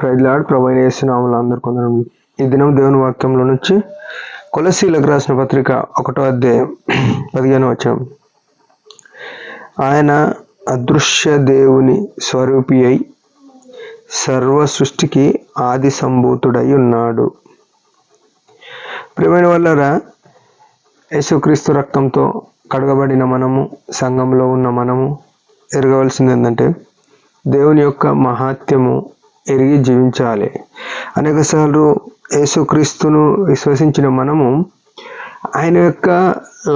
Praise lord. ప్రభు అయిన యేసు నామములో అందరికీ వందనములు. ఈ దినం దేవుని వాక్యంలో నుంచి కొలస్సీలకు రాసిన పత్రిక 1వ అధ్యాయం 15వ వచనం. ఆయన అదృశ్య దేవుని స్వరూపి అయి సర్వ సృష్టికి ఆది సంభూతుడై ఉన్నాడు. ప్రియమైన వాళ్ళరా, యేసుక్రీస్తు రక్తంతో కడగబడిన మనము, సంఘంలో ఉన్న మనము ఎరగవలసింది ఏంటంటే దేవుని యొక్క మహాత్యము ఎరిగి జీవించాలి. అనేకసార్లు యేసుక్రీస్తును విశ్వసించిన మనము ఆయన యొక్క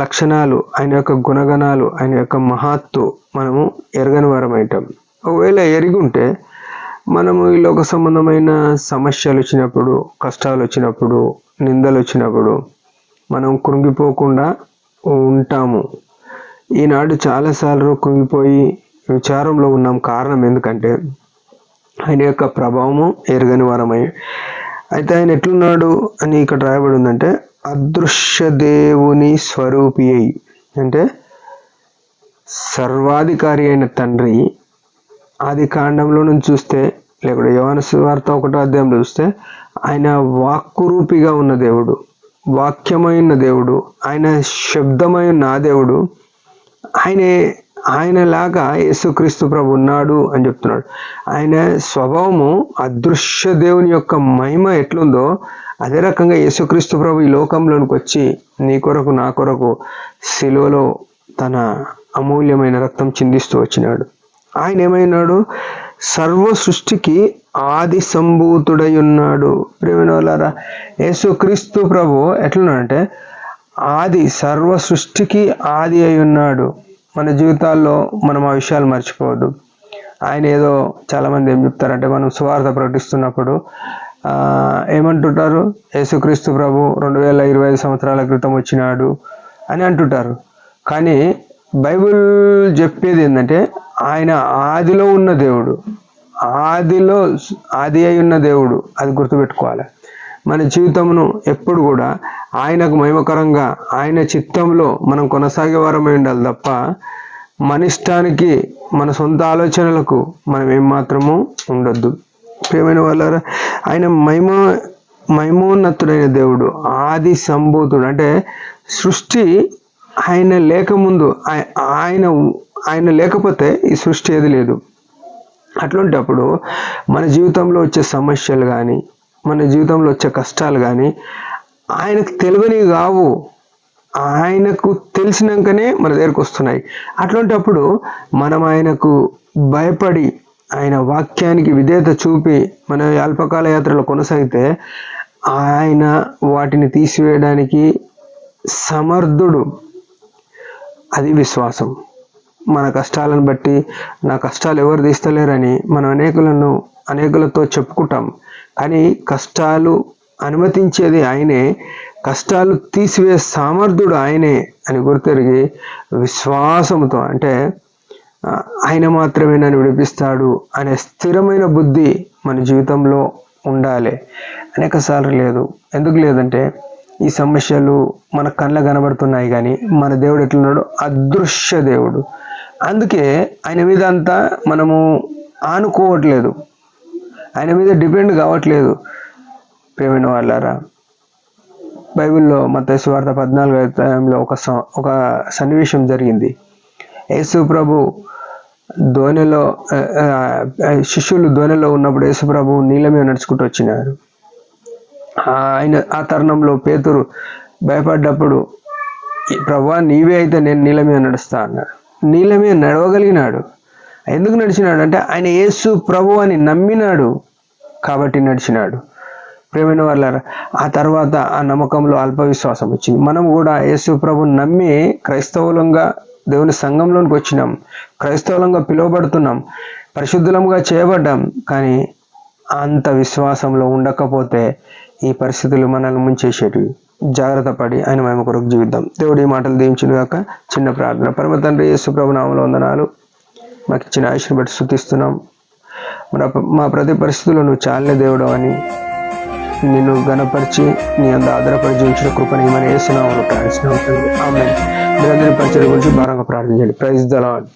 లక్షణాలు, ఆయన యొక్క గుణగణాలు, ఆయన యొక్క మహత్తు మనము ఎరగని వారమైంటాం. ఒకవేళ ఎరిగి ఉంటే మనము ఈ లోక సంబంధమైన సమస్యలు వచ్చినప్పుడు, కష్టాలు వచ్చినప్పుడు, నిందలు వచ్చినప్పుడు మనం కృంగిపోకుండా ఉంటాము. ఈనాడు చాలాసార్లు కృంగిపోయి విచారంలో ఉన్నాం. కారణం ఎందుకంటే ఆయన యొక్క ప్రభావము ఎరగని వారమై. అయితే ఆయన ఎట్లున్నాడు అని ఇక్కడ రాయబడి ఉందంటే అదృశ్య దేవుని స్వరూపి అయి, అంటే సర్వాధికారి అయిన తండ్రి. ఆది కాండంలో నుంచి చూస్తే, లేకపోతే యోహాను సువార్త 1వ అధ్యాయంలో చూస్తే ఆయన వాక్కురూపిగా ఉన్న దేవుడు, వాక్యమైన దేవుడు, ఆయన శబ్దమైన నా దేవుడు. ఆయనలాగా యేసుక్రీస్తు ప్రభు ఉన్నాడు అని చెప్తున్నాడు. ఆయన స్వభావము అదృశ్య దేవుని యొక్క మహిమ ఎట్లుందో అదే రకంగా యేసుక్రీస్తు ప్రభు ఈ లోకంలోనికి వచ్చి నీ కొరకు నా కొరకు శిలువలో తన అమూల్యమైన రక్తం చిందిస్తూ వచ్చినాడు. ఆయన ఏమైనాడు? సర్వ సృష్టికి ఆది సంభూతుడై ఉన్నాడు. ప్రియమైన వాళ్ళారా, యేసుక్రీస్తు ప్రభు ఎట్లున్నాడంటే ఆది, సర్వ సృష్టికి ఆది అయి ఉన్నాడు. మన జీవితాల్లో మనం ఆ విషయాలు మర్చిపోవద్దు. ఆయన ఏదో చాలామంది ఏం చెప్తారంటే, మనం సువార్త ప్రకటిస్తున్నప్పుడు ఏమంటుంటారు, యేసుక్రీస్తు ప్రభు 2025 సంవత్సరాల క్రితం వచ్చినాడు అని అంటుంటారు. కానీ బైబిల్ చెప్పేది ఏంటంటే ఆయన ఆదిలో ఉన్న దేవుడు, ఆది అయి ఉన్న దేవుడు. అది గుర్తుపెట్టుకోవాలి. మన జీవితమును ఎప్పుడు కూడా ఆయనకు మహిమకరంగా, ఆయన చిత్తంలో మనం కొనసాగే వారమై ఉండాలి తప్ప మన ఇష్టానికి, మన సొంత ఆలోచనలకు మనం ఏమాత్రము ఉండొద్దు. ప్రియమైన వాళ్ళారా, ఆయన మహిమోన్నతుడైన దేవుడు, ఆది సంభూతుడు. అంటే సృష్టి ఆయన లేకముందు, ఆయన లేకపోతే ఈ సృష్టి ఏది లేదు. అట్లాంటప్పుడు మన జీవితంలో వచ్చే సమస్యలు కానీ, మన జీవితంలో వచ్చే కష్టాలు కానీ ఆయనకు తెలియనివి కావు. ఆయనకు తెలిసినాకనే మన దగ్గరకు వస్తున్నాయి. అట్లాంటప్పుడు మనం ఆయనకు భయపడి, ఆయన వాక్యానికి విధేయత చూపి మన అల్పకాల యాత్రలో కొనసాగితే ఆయన వాటిని తీసివేయడానికి సమర్థుడు. అది విశ్వాసం. మన కష్టాలను బట్టి నా కష్టాలు ఎవరు తీస్తలేరని మనం అనేకులతో చెప్పుకుంటాం. కానీ కష్టాలు అనుమతించేది ఆయనే, కష్టాలు తీసివే సామర్థ్యుడు ఆయనే అని గుర్తెరిగి విశ్వాసంతో, అంటే ఆయన మాత్రమే నన్ను విడిపిస్తాడు అనే స్థిరమైన బుద్ధి మన జీవితంలో ఉండాలి. అనేకసార్లు లేదు. ఎందుకు లేదంటే ఈ సమస్యలు మన కళ్ళ కనబడుతున్నాయి, కానీ మన దేవుడు ఎట్లున్నాడు? అదృశ్య దేవుడు. అందుకే ఆయన మీద అంతా మనము ఆనుకోవట్లేదు, ఆయన మీద డిపెండ్ కావట్లేదు. ప్రియమైన వాళ్ళారా, బైబిల్లో మత్తయి సువార్త 14వ అధ్యాయంలో ఒక సన్నివేశం జరిగింది. యేసు ప్రభు శిష్యులు దోణిలో ఉన్నప్పుడు యేసు ప్రభు నీళ్ళ మీద నడుచుకుంటూ వచ్చినారు. ఆ తరుణంలో పేతురు భయపడ్డప్పుడు, ప్రభువా నీవే అయితే నేను నీళ్ళ మీద నడుస్తా అన్నాడు. నీళ్ళ మీద నడవగలిగినాడు. ఎందుకు నడిచినాడు అంటే ఆయన యేసు ప్రభు అని నమ్మినాడు కాబట్టి నడిచినాడు. ప్రియమైన వాళ్ళారా, ఆ తర్వాత ఆ నమ్మకంలో అల్ప విశ్వాసం వచ్చింది. మనం కూడా యేసు ప్రభుని నమ్మి క్రైస్తవులంగా దేవుని సంఘంలోనికి వచ్చినాం, క్రైస్తవులంగా పిలువబడుతున్నాం, పరిశుద్ధులంగా చేయబడ్డాం. కానీ అంత విశ్వాసంలో ఉండకపోతే ఈ పరిస్థితులు మనల్ని ముంచేసేటివి. జాగ్రత్త పడి ఆయన మహిమ కొరకు జీవిద్దాం. దేవుడు ఈ మాటలు దీవించును గాక. చిన్న ప్రార్థన. పరమ తండ్రి, యేసు ప్రభు నామములో వందనాలు. మాకు ఇచ్చిన ఆయుష్ని బట్టి స్తుతిస్తున్నాం. మా ప్రతి పరిస్థితుల్లో నువ్వు చాలే దేవుడు అని నిన్ను గణపరిచి నీ అంత ఆధారపడి జీవించిన కృపని మన యేసు నామములో ప్రార్థిస్తున్నాం. ఆమేన్. మీరందరి పరిచయం గురించి భారంగా ప్రార్థించండి. Praise the lord.